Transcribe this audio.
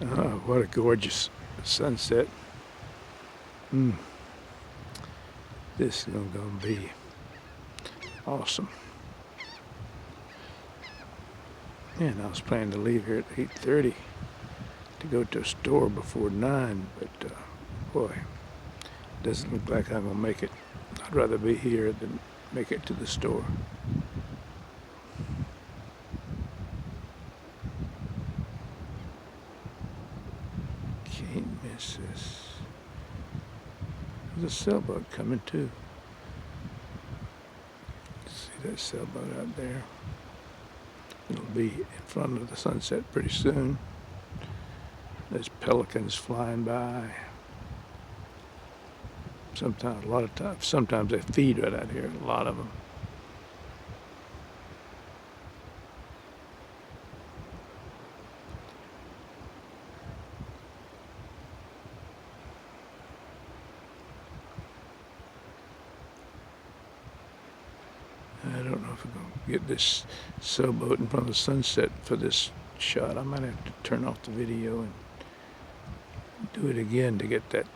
Oh, what a gorgeous sunset. This is going to be awesome. And I was planning to leave here at 8:30 to go to a store before 9, but boy, doesn't look like I'm going to make it. I'd rather be here than make it to the store. Can't miss this. There's a sailboat coming too. See that sailboat out there? It'll be in front of the sunset pretty soon. There's pelicans flying by. Sometimes they feed right out here, a lot of them. I don't know if we're going to get this sailboat in front of the sunset for this shot. I might have to turn off the video and do it again to get that